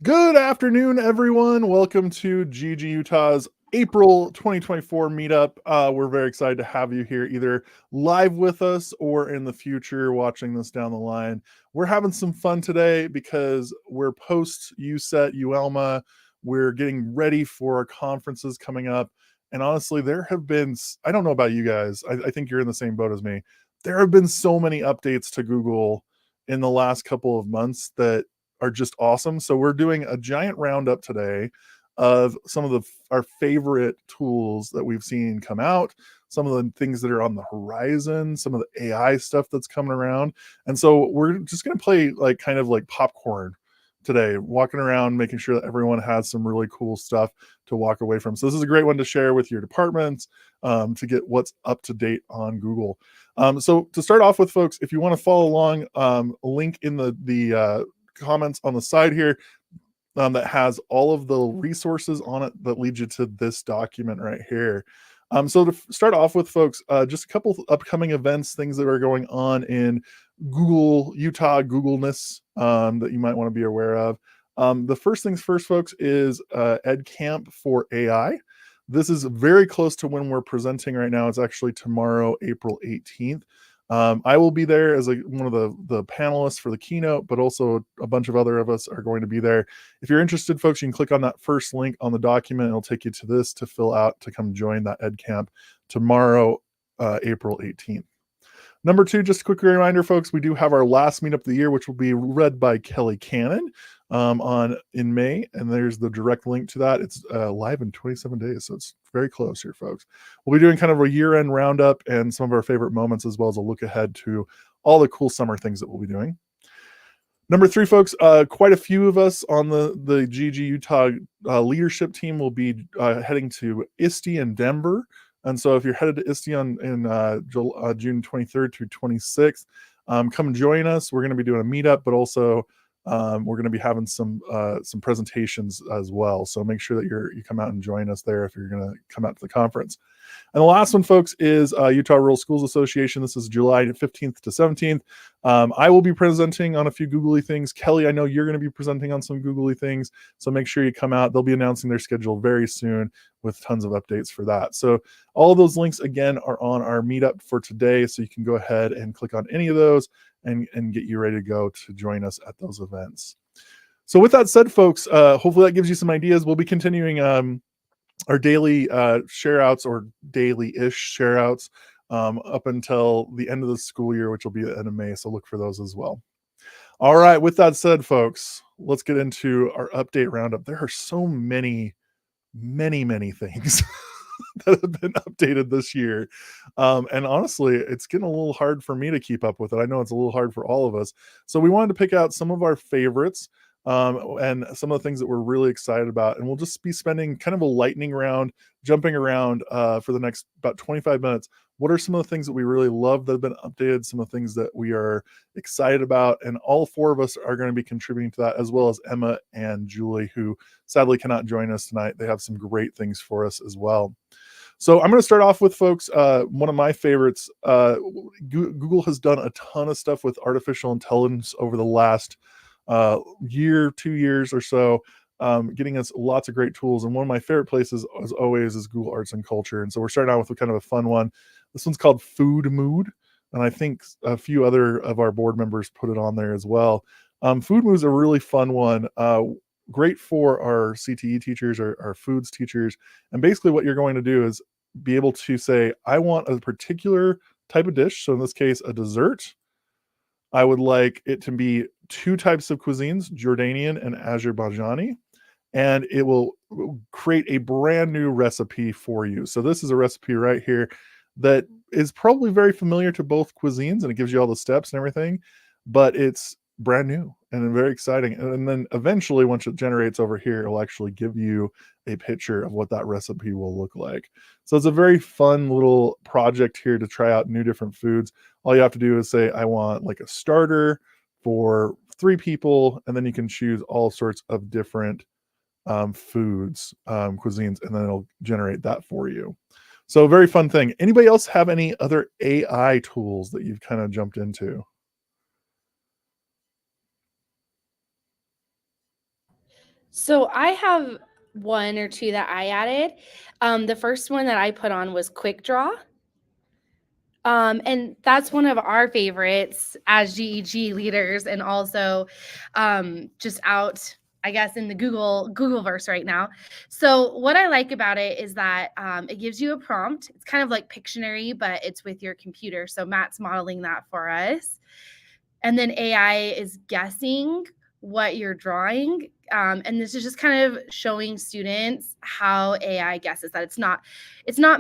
Good afternoon, everyone. Welcome to GEGUtah's April 2024 meetup. We're very excited to have you here, either live with us or in the future watching this down the line. We're having some fun today because we're post USET, UELMA. We're getting ready for our conferences coming up. And honestly, there have been, I don't know about you guys, I think you're in the same boat as me. There have been so many updates to Google in the last couple of months that are just awesome. So we're doing a giant roundup today of some of our favorite tools that we've seen come out, some of the things that are on the horizon, some of the AI stuff that's coming around. And so we're just going to play like kind of like popcorn today, walking around, making sure that everyone has some really cool stuff to walk away from. So this is a great one to share with your departments, to get what's up to date on Google. So to start off with, folks, if you want to follow along, a link in the comments on the side here that has all of the resources on it that lead you to this document right here. So to start off with, folks, just a couple upcoming events, things that are going on in Google, Utah, Googleness, that you might want to be aware of. The first things first, folks, is Ed Camp for AI. This is very close to when we're presenting right now. It's actually tomorrow, April 18th. I will be there as one of the panelists for the keynote, but also a bunch of other of us are going to be there. If you're interested, folks, you can click on that first link on the document. It'll take you to this to fill out to come join that Ed Camp tomorrow, April 18th. Number two, just a quick reminder, folks, we do have our last meetup of the year, which will be led by Kelly Cannon in May, and there's the direct link to that. It's live in 27 days, so it's very close here, folks. We'll be doing kind of a year-end roundup and some of our favorite moments, as well as a look ahead to all the cool summer things that we'll be doing. Number three, folks, quite a few of us on the GEGUtah leadership team will be heading to ISTE in Denver. And so if you're headed to ISTE in June 23rd to 26th, come join us. We're going to be doing a meetup, but also we're going to be having some presentations as well. So make sure that you come out and join us there if you're going to come out to the conference. And the last one, folks, is Utah Rural Schools Association. This is July 15th to 17th. I will be presenting on a few googly things. Kelly, I know you're going to be presenting on some googly things, so make sure you come out. They'll be announcing their schedule very soon with tons of updates for that. So all of those links, again, are on our meetup for today, so you can go ahead and click on any of those and get you ready to go to join us at those events. So with that said, folks, hopefully that gives you some ideas. We'll be continuing our daily share outs, or daily-ish share outs, up until the end of the school year, which will be the end of May. So look for those as well. All right. With that said, folks, let's get into our update roundup. There are so many things that have been updated this year. And honestly, it's getting a little hard for me to keep up with it. I know it's a little hard for all of us. So we wanted to pick out some of our favorites, and some of the things that we're really excited about. And we'll just be spending kind of a lightning round, jumping around for the next about 25 minutes. What are some of the things that we really love that have been updated, some of the things that we are excited about? And all four of us are going to be contributing to that, as well as Emma and Julie, who sadly cannot join us tonight. They have some great things for us as well. So I'm going to start off with, folks, one of my favorites. Google has done a ton of stuff with artificial intelligence over the last year, 2 years or so, getting us lots of great tools. And one of my favorite places, as always, is Google Arts and Culture. And so we're starting out with kind of a fun one. This one's called Food Mood, and I think a few other of our board members put it on there as well. Food Mood is a really fun one. Great for our CTE teachers, or our foods teachers. And basically what you're going to do is be able to say, I want a particular type of dish. So in this case, a dessert. I would like it to be 2 types of cuisines, Jordanian and Azerbaijani, and it will create a brand new recipe for you. So this is a recipe right here that is probably very familiar to both cuisines, and it gives you all the steps and everything, but it's brand new and very exciting. And then eventually, once it generates over here, it'll actually give you a picture of what that recipe will look like. So it's a very fun little project here to try out new different foods. All you have to do is say, I want like a starter for 3 people, and then you can choose all sorts of different foods, cuisines, and then it'll generate that for you. So very fun thing. Anybody else have any other AI tools that you've kind of jumped into? So I have one or two that I added. The first one that I put on was Quick Draw. And that's one of our favorites as GEG leaders, and also just out, I guess, in the Googleverse right now. So what I like about it is that it gives you a prompt. It's kind of like Pictionary, but it's with your computer. So Matt's modeling that for us, and then AI is guessing what you're drawing. And this is just kind of showing students how AI guesses, that it's not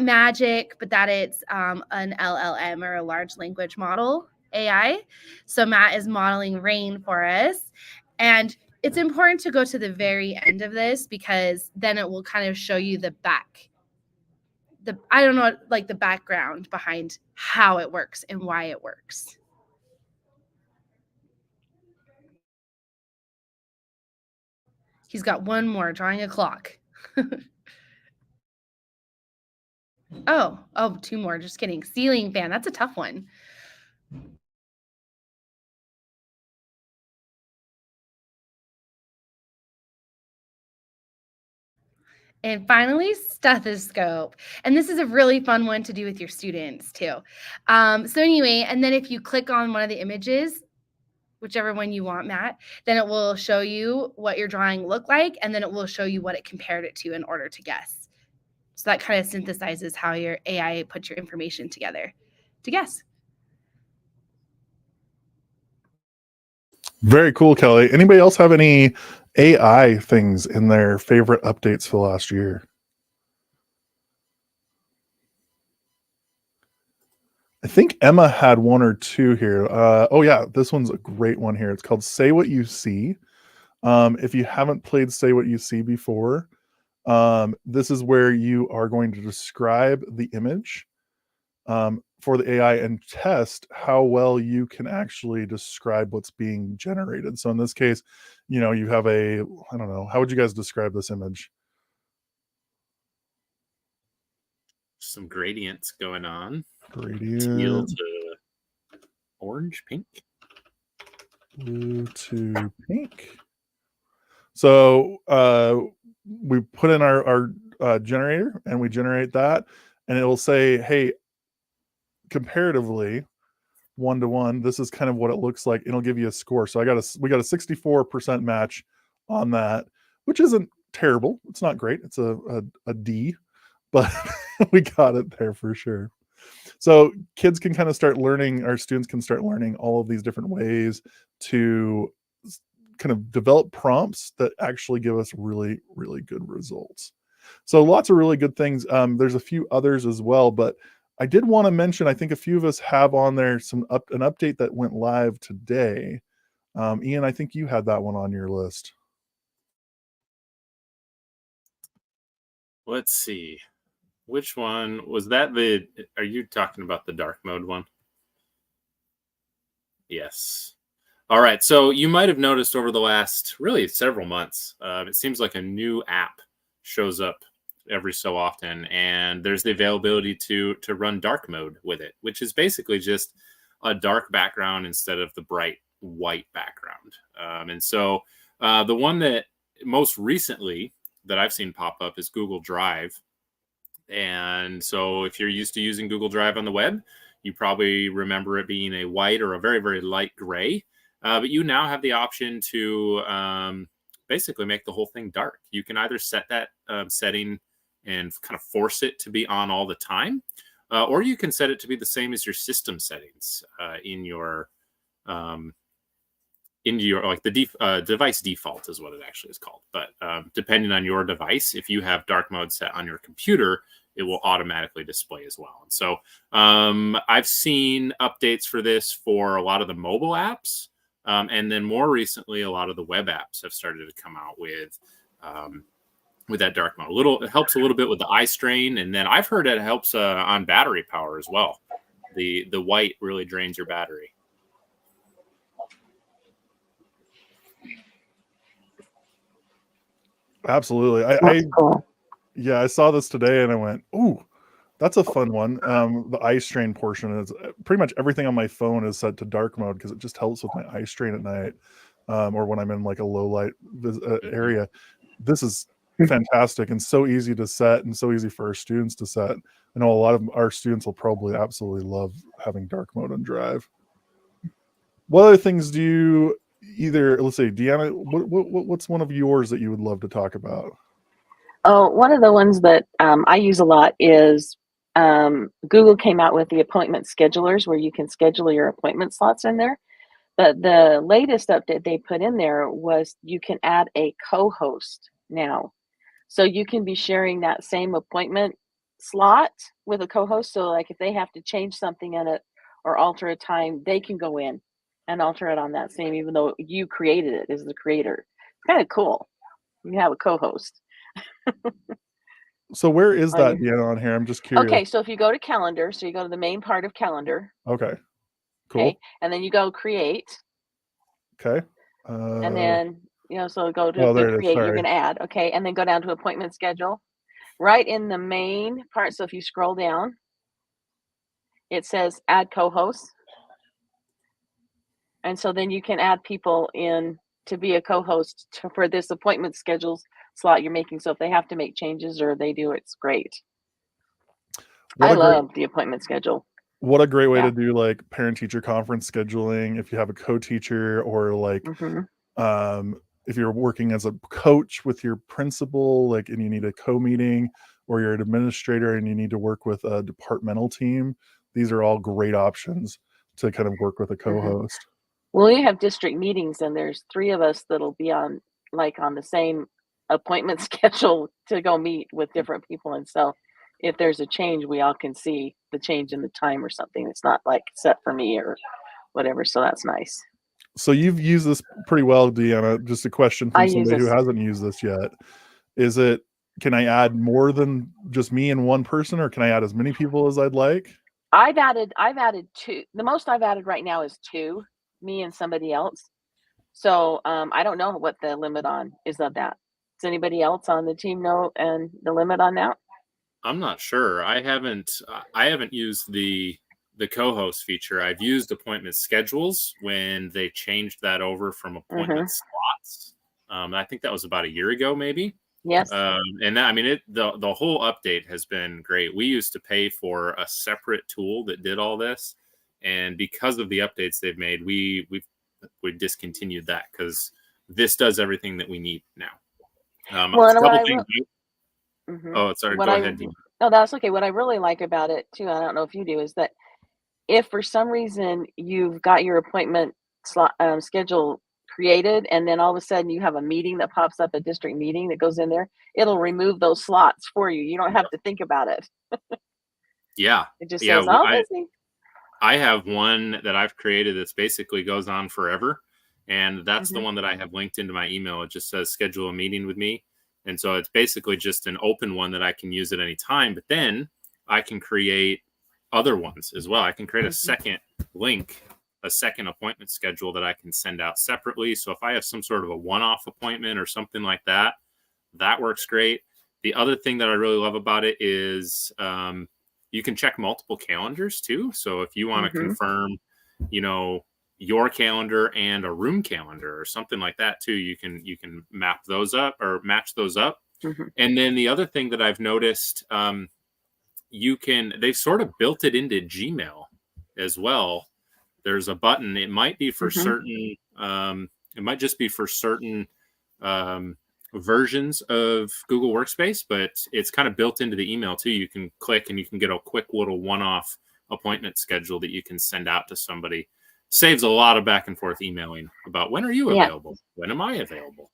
magic, but that it's an LLM, or a large language model AI. So Matt is modeling rain for us. And it's important to go to the very end of this, because then it will kind of show you the I don't know, like the background behind how it works and why it works. He's got one more, drawing a clock. Oh, two more. Just kidding. Ceiling fan. That's a tough one. And finally, stethoscope. And this is a really fun one to do with your students too. So anyway, and then if you click on one of the images, whichever one you want, Matt, then it will show you what your drawing looked like, and then it will show you what it compared it to in order to guess. So that kind of synthesizes how your AI puts your information together to guess. Very cool, Kelly. Anybody else have any AI things in their favorite updates for the last year? I think Emma had one or two here. Oh yeah, this one's a great one here. It's called Say What You See. If you haven't played Say What You See before, this is where you are going to describe the image for the AI and test how well you can actually describe what's being generated. So in this case, you know, you have I don't know, how would you guys describe this image? Some gradients going on. Gradient. Teal to orange, pink. Blue to pink. So we put in our generator, and we generate that, and it will say, hey, comparatively, 1-to-1, this is kind of what it looks like. It'll give you a score. So we got a 64% match on that, which isn't terrible. It's not great. It's a D, but we got it there for sure. So kids can kind of start learning, our students can start learning all of these different ways to kind of develop prompts that actually give us really, really good results. So lots of really good things. There's a few others as well, but I did want to mention, I think a few of us have on there an update that went live today. Ian, I think you had that one on your list. Let's see. Which one was that? Are you talking about the dark mode one? Yes. All right. So you might have noticed over the last really several months, it seems like a new app shows up every so often, and there's the availability to run dark mode with it, which is basically just a dark background instead of the bright white background. And so the one that most recently that I've seen pop up is Google Drive. And so if you're used to using Google Drive on the web, you probably remember it being a white or a very, very light gray. But you now have the option to basically make the whole thing dark. You can either set that setting and kind of force it to be on all the time, or you can set it to be the same as your system settings in your like the device default is what it actually is called. But depending on your device, if you have dark mode set on your computer, it will automatically display as well. And so I've seen updates for this for a lot of the mobile apps. And then more recently, a lot of the web apps have started to come out with that dark mode. It helps a little bit with the eye strain, and then I've heard it helps on battery power as well. The white really drains your battery. Absolutely. I saw this today and I went, ooh, that's a fun one. The eye strain portion is pretty much everything on my phone is set to dark mode because it just helps with my eye strain at night, or when I'm in like a low light area. this is fantastic and so easy to set and so easy for our students to set. I know a lot of our students will probably absolutely love having dark mode on Drive. What other things do you let's say, Deanna, what's one of yours that you would love to talk about? Oh, one of the ones that I use a lot is Google came out with the appointment schedulers where you can schedule your appointment slots in there. But the latest update they put in there was you can add a co-host now. So you can be sharing that same appointment slot with a co-host. So like if they have to change something in it or alter a time, they can go in and alter it on that same, even though you created it as the creator. It's kind of cool. You have a co-host. So where is that Deanna on here? I'm just curious. Okay, so if you go to calendar, so you go to the main part of calendar. Okay, cool. Okay, and then you go create. Okay. And then, so go to the create, you're going to add. Okay, and then go down to appointment schedule. Right in the main part, so if you scroll down, it says add co-hosts. And so then you can add people in to be a co-host for this appointment schedules slot you're making. So if they have to make changes or they do, it's great. I love the appointment schedule. What a great way to do like parent-teacher conference scheduling if you have a co-teacher, or like if you're working as a coach with your principal, like, and you need a co-meeting, or you're an administrator and you need to work with a departmental team. These are all great options to kind of work with a co-host. Well, you have district meetings and there's 3 of us that'll be on the same appointment schedule to go meet with different people. And so if there's a change, we all can see the change in the time or something. It's not like set for me or whatever. So that's nice. So you've used this pretty well, Deanna. Just a question from somebody who hasn't used this yet. Can I add more than just me and one person, or can I add as many people as I'd like? I've added 2. The most I've added right now is 2, me and somebody else. So I don't know what the limit on is of that. Does anybody else on the team know and the limit on that? I'm not sure. I haven't used the co-host feature. I've used appointment schedules when they changed that over from appointment slots. I think that was about a year ago, maybe. Yes. And that, I mean, the whole update has been great. We used to pay for a separate tool that did all this, and because of the updates they've made, we discontinued that because this does everything that we need now. Oh, sorry. Go ahead, Dean. No, that's okay. What I really like about it too, I don't know if you do, is that if for some reason you've got your appointment slot schedule created, and then all of a sudden you have a meeting that pops up, a district meeting that goes in there, it'll remove those slots for you. You don't have to think about it. Yeah. It just says, busy. I have one that I've created that's basically goes on forever. And that's the one that I have linked into my email. It just says schedule a meeting with me. And so it's basically just an open one that I can use at any time. But then I can create other ones as well. I can create a second link, a second appointment schedule that I can send out separately. So if I have some sort of a one-off appointment or something like that, that works great. The other thing that I really love about it is you can check multiple calendars too. So if you want to confirm, your calendar and a room calendar or something like that too, you can map those up or match those up. And then the other thing that I've noticed, they've sort of built it into Gmail as well. There's a button. It might be for certain. It might just be for certain versions of Google Workspace, but it's kind of built into the email too. You can click and you can get a quick little one-off appointment schedule that you can send out to somebody. Saves a lot of back and forth emailing about when are you available? When am I available?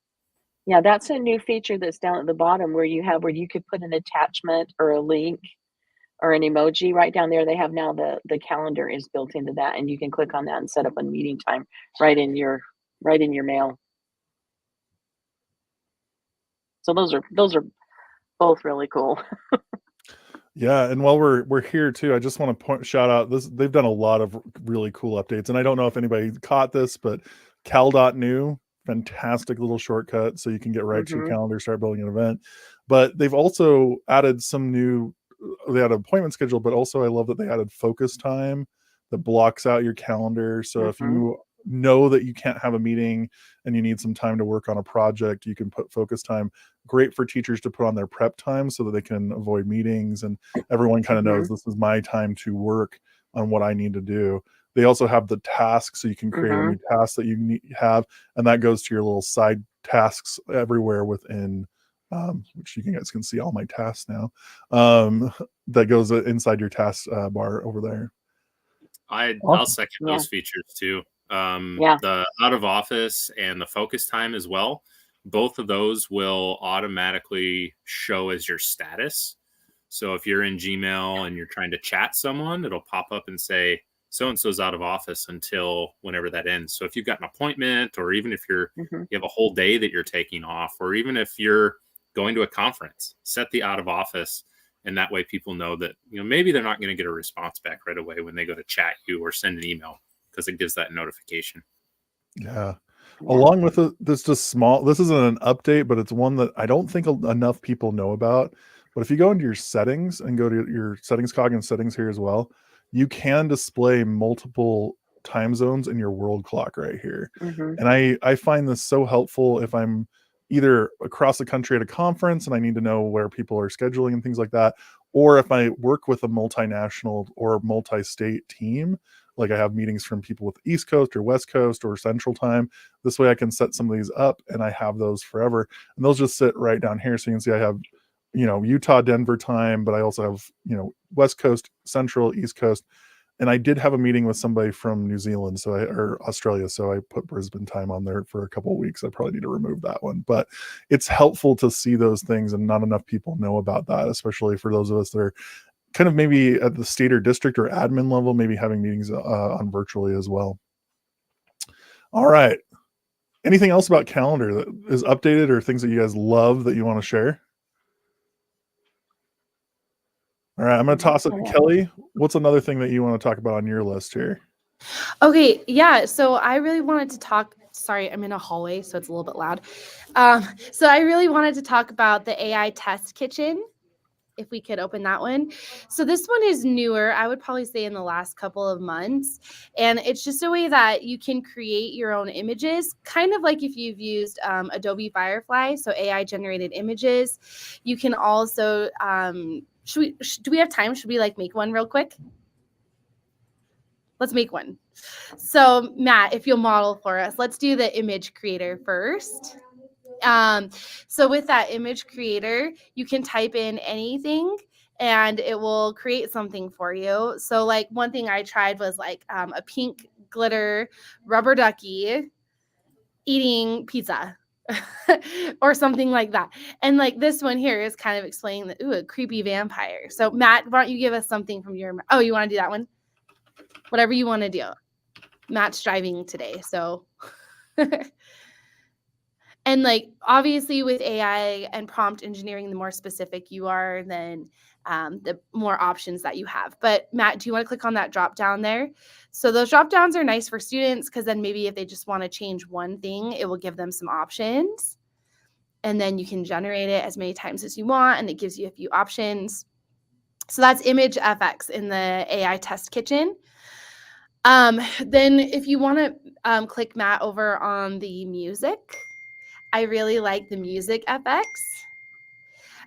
Yeah, that's a new feature that's down at the bottom where you could put an attachment or a link or an emoji right down there. They have now the calendar is built into that, and you can click on that and set up a meeting time right in your mail. So those are both really cool. Yeah, and while we're here too, I just want to shout out this. They've done a lot of really cool updates, and I don't know if anybody caught this, but cal.new, fantastic little shortcut, so you can get right to your calendar, start building an event. But they've also added some new. They had an appointment schedule, but also I love that they added focus time that blocks out your calendar. So if you know that you can't have a meeting and you need some time to work on a project, you can put focus time. Great for teachers to put on their prep time so that they can avoid meetings, and everyone kind of knows this is my time to work on what I need to do. They also have the tasks, so you can create a new task that you have, and that goes to your little side tasks everywhere within, which you guys can see all my tasks now. That goes inside your task bar over there. I'll second those features too. The out of office and the focus time as well. Both of those will automatically show as your status. So if you're in Gmail and you're trying to chat someone, it'll pop up and say, so-and-so's out of office until whenever that ends. So if you've got an appointment, or even if you have a whole day that you're taking off, or even if you're going to a conference, set the out of office. And that way people know that, maybe they're not going to get a response back right away when they go to chat you or send an email, because it gives that notification. Yeah. Along with it, this isn't an update, but it's one that I don't think enough people know about. But if you go into your settings and go to your settings cog and settings here as well, you can display multiple time zones in your world clock right here. And I find this so helpful if I'm either across the country at a conference and I need to know where people are scheduling and things like that, or if I work with a multinational or multi-state team, like I have meetings from people with East Coast or West Coast or Central Time. This way I can set some of these up and I have those forever. And those just sit right down here. So you can see I have, Utah, Denver time, but I also have, West Coast, Central, East Coast. And I did have a meeting with somebody from New Zealand, or Australia, so I put Brisbane time on there for a couple of weeks. I probably need to remove that one, but it's helpful to see those things, and not enough people know about that, especially for those of us that are kind of maybe at the state or district or admin level, maybe having meetings on virtually as well. All right. Anything else about calendar that is updated, or things that you guys love that you want to share? All right, I'm going to toss it to Kelly. What's another thing that you want to talk about on your list here? Okay, yeah. So I really wanted to talk. Sorry, I'm in a hallway, so it's a little bit loud. So I really wanted to talk about the AI test kitchen. If we could open that one. So this one is newer, I would probably say in the last couple of months. And it's just a way that you can create your own images, kind of like if you've used Adobe Firefly, so AI generated images. You can also, do we have time? Should we make one real quick? Let's make one. So Matt, if you'll model for us, let's do the image creator first. So with that image creator, you can type in anything and it will create something for you. So one thing I tried was a pink glitter rubber ducky eating pizza or something like that. And this one here is kind of explaining that, a creepy vampire. So Matt, why don't you give us something from you want to do that one? Whatever you want to do. Matt's driving today, so and obviously with AI and prompt engineering, the more specific you are, then the more options that you have. But Matt, do you want to click on that drop down there? So those drop downs are nice for students, because then maybe if they just want to change one thing, it will give them some options. And then you can generate it as many times as you want, and it gives you a few options. So that's Image FX in the AI test kitchen. Then if you want to click Matt over on the music, I really like the music FX.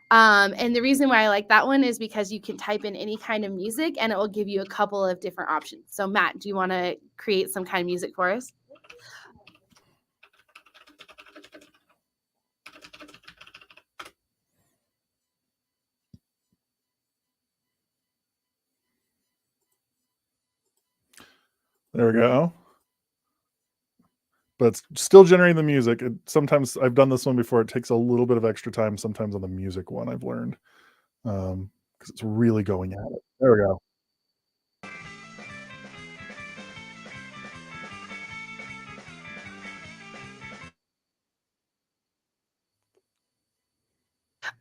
And the reason why I like that one is because you can type in any kind of music and it will give you a couple of different options. So Matt, do you want to create some kind of music for us? There we go. But it's still generating the music. Sometimes I've done this one before. It takes a little bit of extra time sometimes on the music one, I've learned, because it's really going at it. There we go.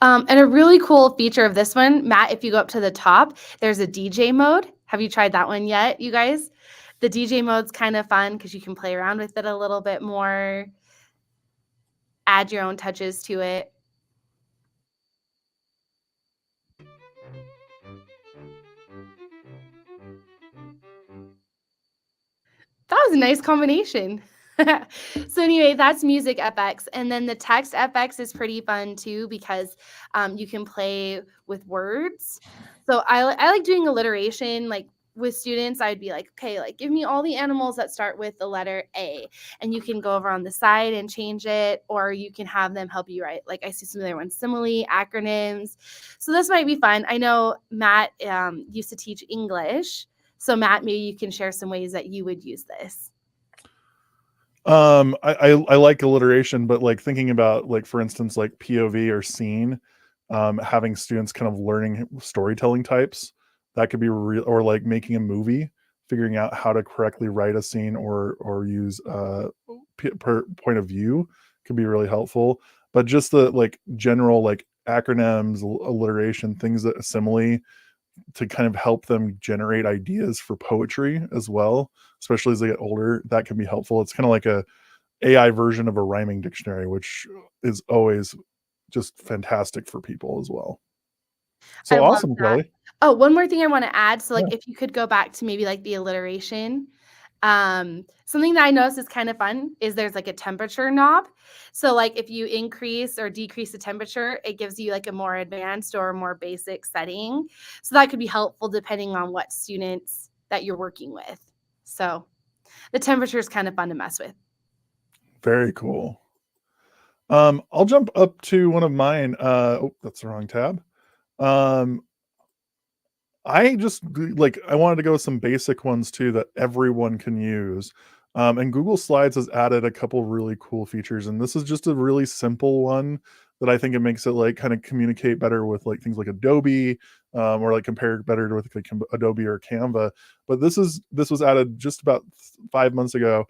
And a really cool feature of this one, Matt, if you go up to the top, there's a DJ mode. Have you tried that one yet, you guys? The DJ mode's kind of fun because you can play around with it a little bit more, add your own touches to it. That was nice combination. So anyway, that's Music FX. And then the Text FX is pretty fun too, because you can play with words. So I like doing alliteration. Like with students, I'd be like, okay, like give me all the animals that start with the letter A. And you can go over on the side and change it, or you can have them help you write. Like I see some other ones, simile, acronyms. So this might be fun. I know Matt used to teach English. So Matt, maybe you can share some ways that you would use this. I like alliteration, but like thinking about, like, for instance, like POV or scene, having students kind of learning storytelling types, that could be real, or like making a movie, figuring out how to correctly write a scene or use per point of view could be really helpful. But just the like general like acronyms, alliteration, things that simile, to kind of help them generate ideas for poetry as well, especially as they get older, that can be helpful. It's kind of like a AI version of a rhyming dictionary, which is always just fantastic for people as well. So I love awesome, that. Kelly. Oh, one more thing I want to add. So like Yeah. if you could go back to maybe like the alliteration. Something that I noticed is kind of fun is there's like a temperature knob. So like if you increase or decrease the temperature, it gives you like a more advanced or more basic setting. So that could be helpful depending on what students that you're working with. So the temperature is kind of fun to mess with. Very cool. I'll jump up to one of mine. Oh, that's the wrong tab. I just like, I wanted to go with some basic ones too that everyone can use. And Google Slides has added a couple really cool features, and this is just a really simple one that I think it makes it like kind of communicate better with like things like Adobe, or like compare better with like Adobe or Canva. But this was added just about 5 months ago.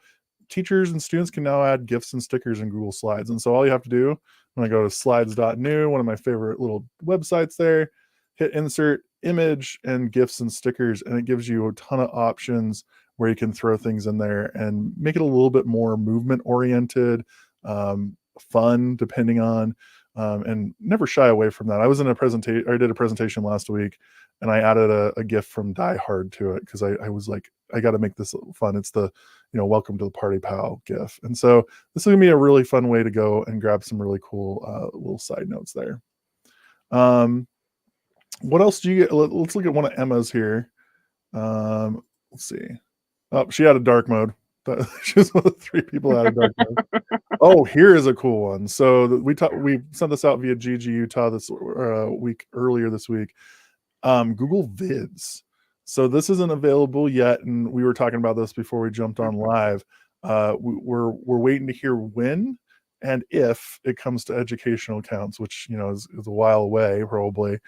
Teachers and students can now add GIFs and stickers in Google Slides. And so all you have to do when I go to slides.new, one of my favorite little websites there, hit insert image and GIFs and stickers, and it gives you a ton of options where you can throw things in there and make it a little bit more movement oriented, fun, depending on, and never shy away from that. I was in a presentation, I did a presentation last week, and I added a GIF from Die Hard to it because I was like, I got to make this fun. It's the, welcome to the party pal GIF. And so this is gonna be a really fun way to go and grab some really cool little side notes there. What else do you get? Let's look at one of Emma's here. Let's see. Oh, she had a dark mode. She's one of the 3 people out of dark mode. Oh, here is a cool one. So we sent this out via GEGUtah this week, earlier this week. Google Vids. So this isn't available yet, and we were talking about this before we jumped on live. We're waiting to hear when and if it comes to educational accounts, which is a while away probably.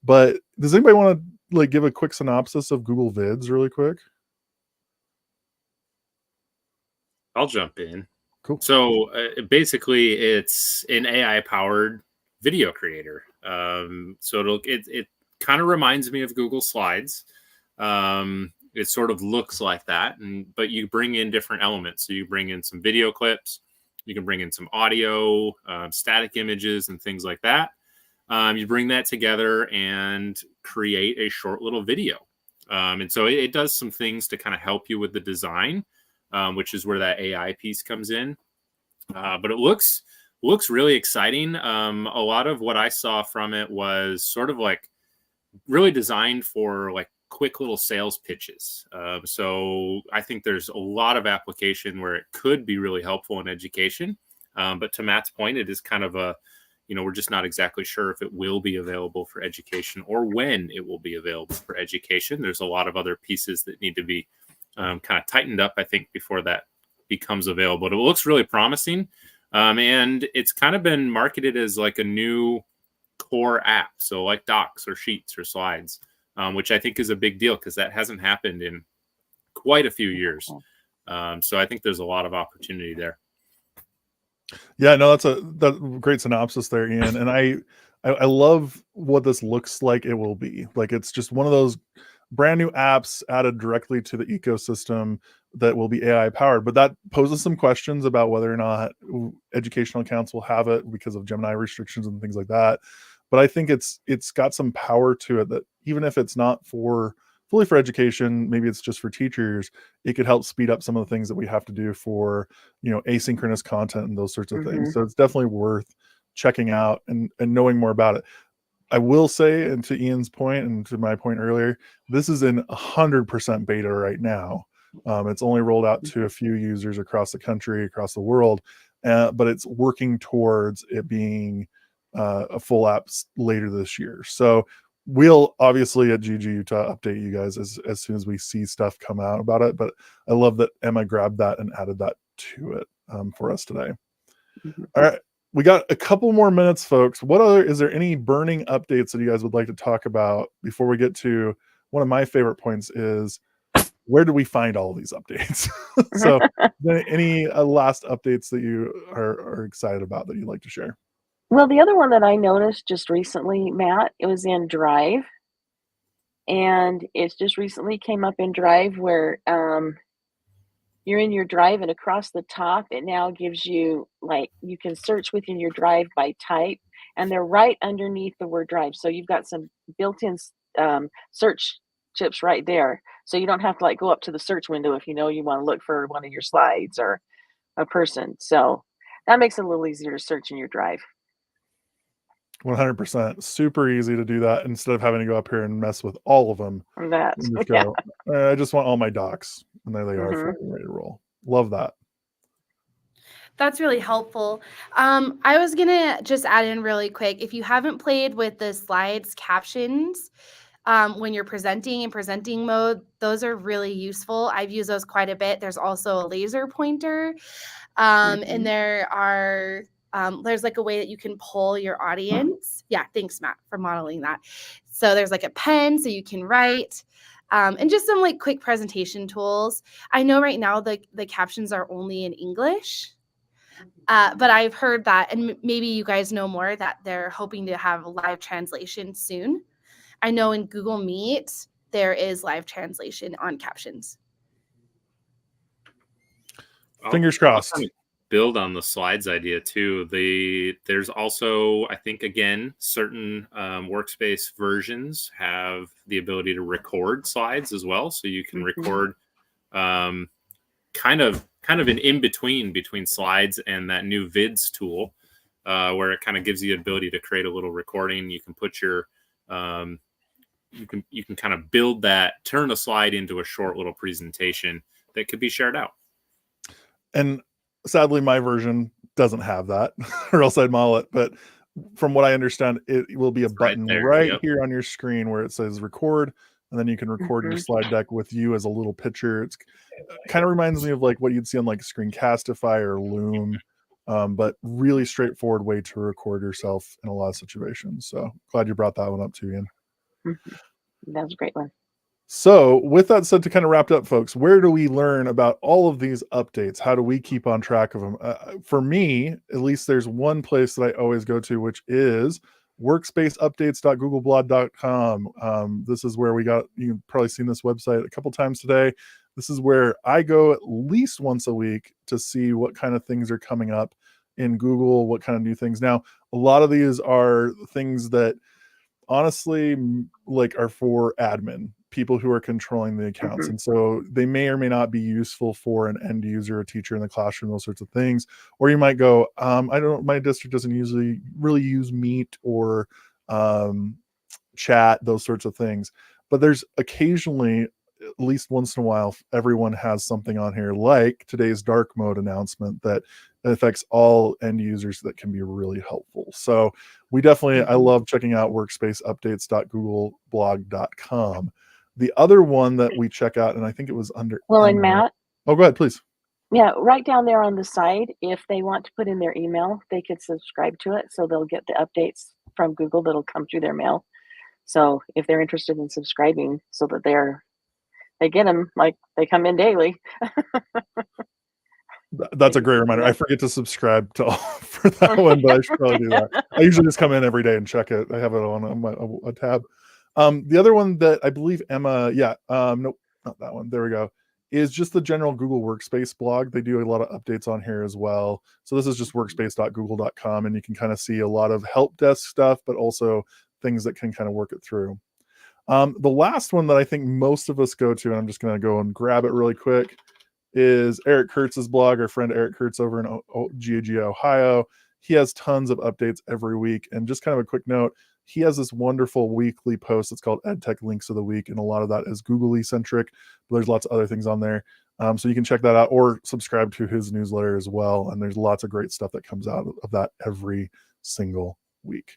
But does anybody want to like give a quick synopsis of Google Vids really quick? I'll jump in. Cool. So basically, it's an AI-powered video creator. So it kind of reminds me of Google Slides. It sort of looks like that, but you bring in different elements. So you bring in some video clips, you can bring in some audio, static images, and things like that. You bring that together and create a short little video. And so it does some things to kind of help you with the design, which is where that AI piece comes in. But it looks really exciting. A lot of what I saw from it was sort of like really designed for like quick little sales pitches. So I think there's a lot of application where it could be really helpful in education. But to Matt's point, it is kind of a, we're just not exactly sure if it will be available for education or when it will be available for education. There's a lot of other pieces that need to be kind of tightened up, I think, before that becomes available. But it looks really promising. And it's kind of been marketed as like a new core app. So like docs or sheets or slides, which I think is a big deal because that hasn't happened in quite a few years. So I think there's a lot of opportunity there. Yeah, no, that's a great synopsis there, Ian. And I love what this looks like it will be. Like it's just one of those brand new apps added directly to the ecosystem that will be AI powered. But that poses some questions about whether or not educational accounts will have it because of Gemini restrictions and things like that. But I think it's got some power to it that even if it's not for fully for education, maybe it's just for teachers, it could help speed up some of the things that we have to do for, asynchronous content and those sorts of things. So it's definitely worth checking out and knowing more about it. I will say, and to Ian's point and to my point earlier, this is in 100% beta right now. It's only rolled out to a few users across the country, across the world, but it's working towards it being a full app later this year. So we'll obviously at GEGUtah update you guys as soon as we see stuff come out about it. But I love that Emma grabbed that and added that to it for us today. All right. We got a couple more minutes, folks. Is there any burning updates that you guys would like to talk about before we get to one of my favorite points is where do we find all of these updates? So any last updates that you are excited about that you'd like to share? Well, the other one that I noticed just recently, Matt, it was in Drive. And it just recently came up in Drive where you're in your Drive and across the top, it now gives you, like, you can search within your Drive by type, and they're right underneath the word Drive. So you've got some built-in search chips right there. So you don't have to go up to the search window if you want to look for one of your slides or a person. So that makes it a little easier to search in your Drive. 100%. Super easy to do that instead of having to go up here and mess with all of them. I just want all my docs, and there they are, ready to roll. Love that. That's really helpful. I was gonna just add in really quick, if you haven't played with the slides captions when you're presenting in presenting mode, those are really useful. I've used those quite a bit. There's also a laser pointer, and there's a way that you can poll your audience. Yeah, thanks, Matt, for modeling that. So there's a pen so you can write, and just some quick presentation tools. I know right now the captions are only in English, but I've heard that, and maybe you guys know more, that they're hoping to have live translation soon. I know in Google Meet, there is live translation on captions. Fingers crossed. Build on the slides idea too. There's also, I think, again, certain workspace versions have the ability to record slides as well. So you can record kind of an in-between slides and that new vids tool, where it kind of gives you the ability to create a little recording. You can put your you can kind of build that, turn a slide into a short little presentation that could be shared out. And sadly, my version doesn't have that, or else I'd model it. But from what I understand, it will be a button right here on your screen where it says record, and then you can record your slide deck with you as a little picture. It's kind of reminds me of what you'd see on Screencastify or Loom, but really straightforward way to record yourself in a lot of situations. So glad you brought that one up too, Ian. That was a great one. So with that said, to kind of wrap it up, folks, where do we learn about all of these updates? How do we keep on track of them? For me, at least, there's one place that I always go to, which is workspaceupdates.googleblog.com. This is where you've probably seen this website a couple times today. This is where I go at least once a week to see what kind of things are coming up in Google, what kind of new things. Now, a lot of these are things that honestly are for admin, people who are controlling the accounts. And so they may or may not be useful for an end user, a teacher in the classroom, those sorts of things. Or you might go, my district doesn't usually really use Meet or chat, those sorts of things. But there's occasionally, at least once in a while, everyone has something on here like today's dark mode announcement that affects all end users that can be really helpful. So we definitely, I love checking out workspaceupdates.googleblog.com. The other one that we check out, and I think it was under... Well, and Matt? Oh, go ahead, please. Yeah, right down there on the side, if they want to put in their email, they could subscribe to it, so they'll get the updates from Google that'll come through their mail. So if they're interested in subscribing, so that they get them, they come in daily. That's a great reminder. I forget to subscribe to all for that one, but I should probably do that. I usually just come in every day and check it. I have it on a tab. The other one that I believe Emma, nope, not that one. There we go. Is just the general Google Workspace blog. They do a lot of updates on here as well. So this is just workspace.google.com, and you can kind of see a lot of help desk stuff, but also things that can kind of work it through. The last one that I think most of us go to, and I'm just going to go and grab it really quick, is Eric Kurtz's blog. Our friend Eric Kurtz over in GEGUtah, Ohio. He has tons of updates every week. And just kind of a quick note, he has this wonderful weekly post. It's called EdTech Links of the Week, and a lot of that is Google-y centric, but there's lots of other things on there. So you can check that out or subscribe to his newsletter as well. And there's lots of great stuff that comes out of that every single week.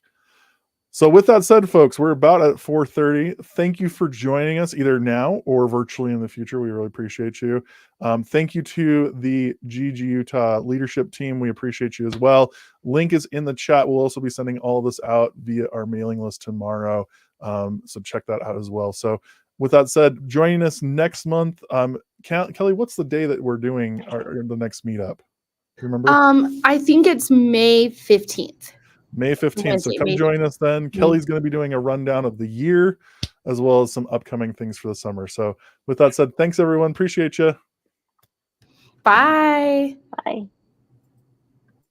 So with that said, folks, we're about at 4:30. Thank you for joining us either now or virtually in the future. We really appreciate you. Thank you to the GEGUtah leadership team. We appreciate you as well. Link is in the chat. We'll also be sending all of this out via our mailing list tomorrow. So check that out as well. So with that said, joining us next month, Kelly, what's the day that we're doing the next meetup? Do you remember? I think it's May 15th. May 15th. So come join us then. Kelly's going to be doing a rundown of the year as well as some upcoming things for the summer. So with that said, thanks everyone. Appreciate you. Bye. Bye.